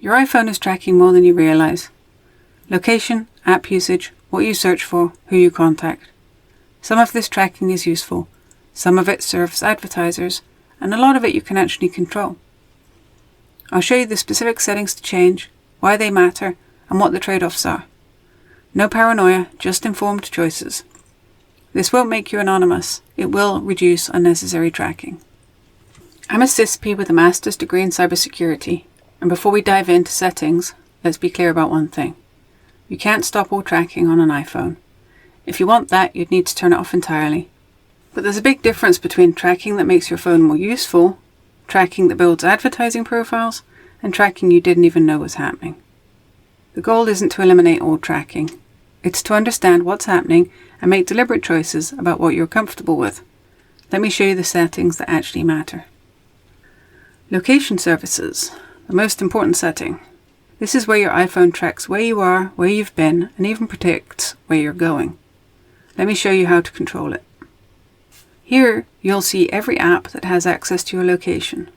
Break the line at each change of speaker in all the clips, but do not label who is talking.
Your iPhone is tracking more than you realize. Location, app usage, what you search for, who you contact. Some of this tracking is useful, some of it serves advertisers, and a lot of it you can actually control. I'll show you the specific settings to change, why they matter, and what the trade-offs are. No paranoia, just informed choices. This won't make you anonymous. It will reduce unnecessary tracking. I'm a CISP with a master's degree in cybersecurity, and before we dive into settings, let's be clear about one thing. You can't stop all tracking on an iPhone. If you want that, you'd need to turn it off entirely. But there's a big difference between tracking that makes your phone more useful, tracking that builds advertising profiles, and tracking you didn't even know was happening. The goal isn't to eliminate all tracking. It's to understand what's happening and make deliberate choices about what you're comfortable with. Let me show you the settings that actually matter. Location services, the most important setting. This is where your iPhone tracks where you are, where you've been, and even predicts where you're going. Let me show you how to control it. Here, you'll see every app that has access to your location.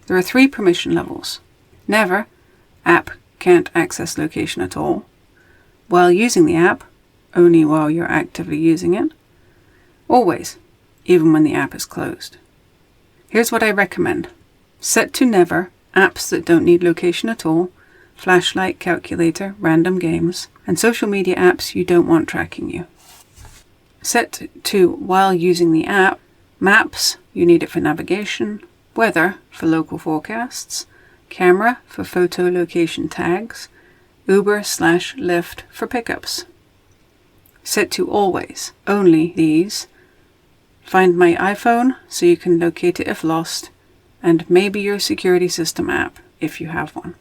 There are 3 permission levels. Never, app can't access location at all. While using the app, only while you're actively using it. Always, even when the app is closed. Here's what I recommend. Set to never, apps that don't need location at all, flashlight, calculator, random games, and social media apps you don't want tracking you. Set to while using the app, maps, you need it for navigation, weather for local forecasts, camera for photo location tags, Uber/Lyft for pickups. Set to always, only these. Find my iPhone so you can locate it if lost, and maybe your security system app if you have one.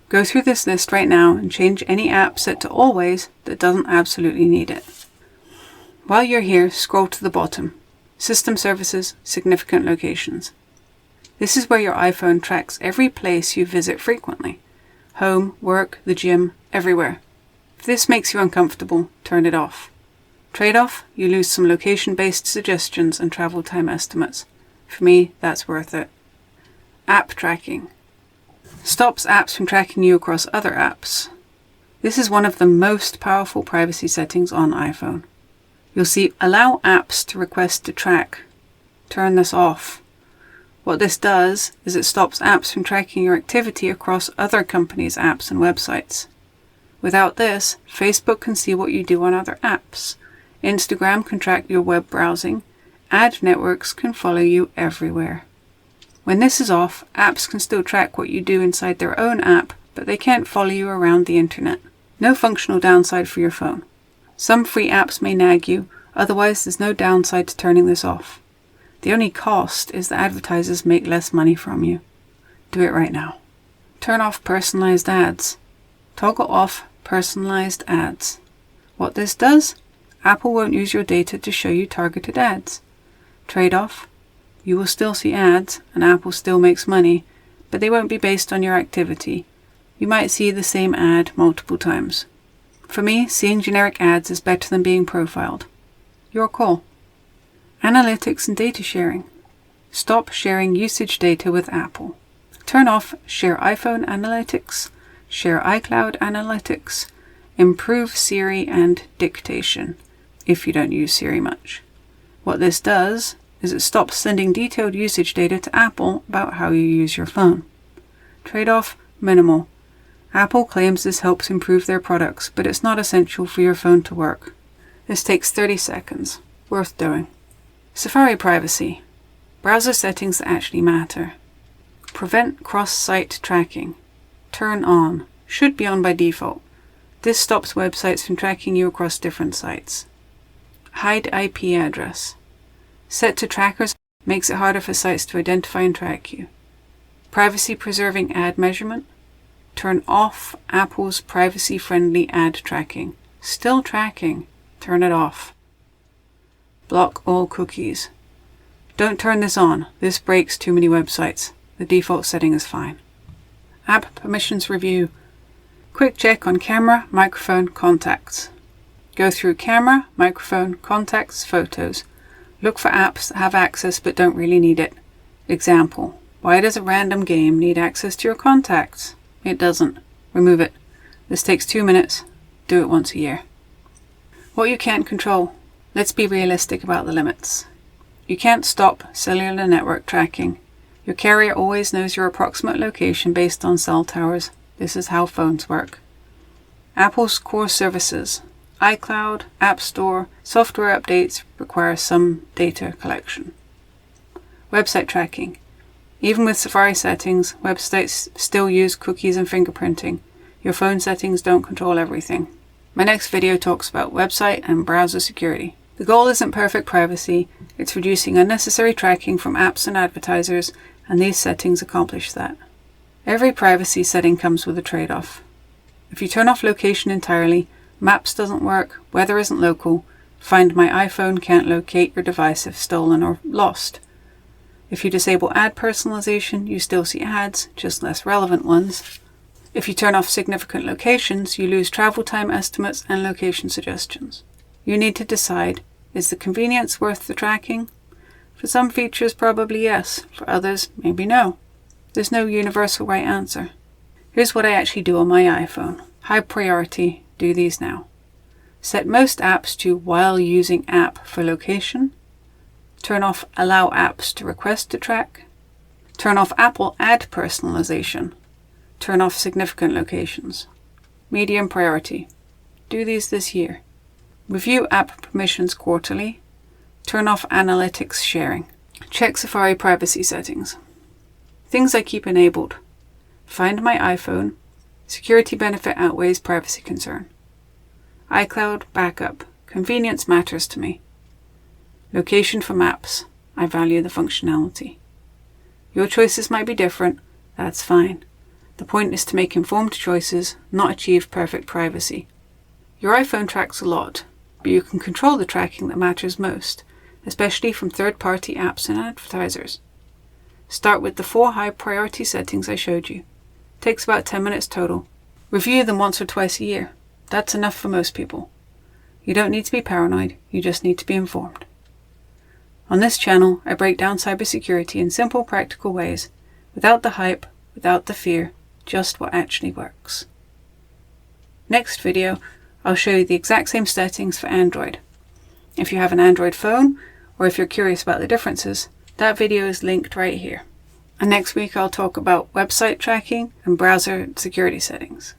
Go through this list right now and change any app set to always that doesn't absolutely need it. While you're here, scroll to the bottom. System services, significant locations. This is where your iPhone tracks every place you visit frequently. Home, work, the gym, everywhere. If this makes you uncomfortable, turn it off. Trade-off, you lose some location-based suggestions and travel time estimates. For me, that's worth it. App tracking. Stops apps from tracking you across other apps. This is one of the most powerful privacy settings on iPhone. You'll see Allow apps to request to track. Turn this off. What this does is it stops apps from tracking your activity across other companies' apps and websites. Without this, Facebook can see what you do on other apps. Instagram can track your web browsing. Ad networks can follow you everywhere. When this is off, apps can still track what you do inside their own app, but they can't follow you around the internet. No functional downside for your phone. Some free apps may nag you, otherwise there's no downside to turning this off. The only cost is that advertisers make less money from you. Do it right now. Turn off personalized ads. Toggle off personalized ads. What this does? Apple won't use your data to show you targeted ads. Trade-off: you will still see ads and Apple still makes money, but they won't be based on your activity. You might see the same ad multiple times. For me, seeing generic ads is better than being profiled. Your call. Analytics and data sharing. Stop sharing usage data with Apple. Turn off Share iPhone Analytics, Share iCloud Analytics, Improve Siri and Dictation, if you don't use Siri much. What this does is it stops sending detailed usage data to Apple about how you use your phone. Trade-off: minimal. Apple claims this helps improve their products, but it's not essential for your phone to work. This takes 30 seconds. Worth doing. Safari privacy. Browser settings that actually matter. Prevent cross-site tracking. Turn on. Should be on by default. This stops websites from tracking you across different sites. Hide IP address. Set to trackers makes it harder for sites to identify and track you. Privacy-preserving ad measurement. Turn off Apple's privacy-friendly ad tracking. Still tracking. Turn it off. Block all cookies. Don't turn this on. This breaks too many websites. The default setting is fine. App permissions review. Quick check on camera, microphone, contacts. Go through camera, microphone, contacts, photos. Look for apps that have access but don't really need it. Example: why does a random game need access to your contacts? It doesn't. Remove it. This takes 2 minutes. Do it once a year. What you can't control. Let's be realistic about the limits. You can't stop cellular network tracking. Your carrier always knows your approximate location based on cell towers. This is how phones work. Apple's core services, iCloud, App Store, software updates require some data collection. Website tracking. Even with Safari settings, websites still use cookies and fingerprinting. Your phone settings don't control everything. My next video talks about website and browser security. The goal isn't perfect privacy, it's reducing unnecessary tracking from apps and advertisers, and these settings accomplish that. Every privacy setting comes with a trade-off. If you turn off location entirely, Maps doesn't work, weather isn't local, Find My iPhone can't locate your device if stolen or lost. If you disable ad personalization, you still see ads, just less relevant ones. If you turn off significant locations, you lose travel time estimates and location suggestions. You need to decide, is the convenience worth the tracking? For some features, probably yes. For others, maybe no. There's no universal right answer. Here's what I actually do on my iPhone. High priority, do these now. Set most apps to while using app for location. Turn off allow apps to request to track. Turn off Apple ad personalization. Turn off significant locations. Medium priority. Do these this year. Review app permissions quarterly. Turn off analytics sharing. Check Safari privacy settings. Things I keep enabled. Find My iPhone. Security benefit outweighs privacy concern. iCloud backup. Convenience matters to me. Location for maps. I value the functionality. Your choices might be different. That's fine. The point is to make informed choices, not achieve perfect privacy. Your iPhone tracks a lot, but you can control the tracking that matters most, especially from third-party apps and advertisers. Start with the 4 high-priority settings I showed you. Takes about 10 minutes total. Review them once or twice a year. That's enough for most people. You don't need to be paranoid, you just need to be informed. On this channel, I break down cybersecurity in simple, practical ways, without the hype, without the fear, just what actually works. Next video, I'll show you the exact same settings for Android. If you have an Android phone, or if you're curious about the differences, that video is linked right here. And next week I'll talk about website tracking and browser security settings.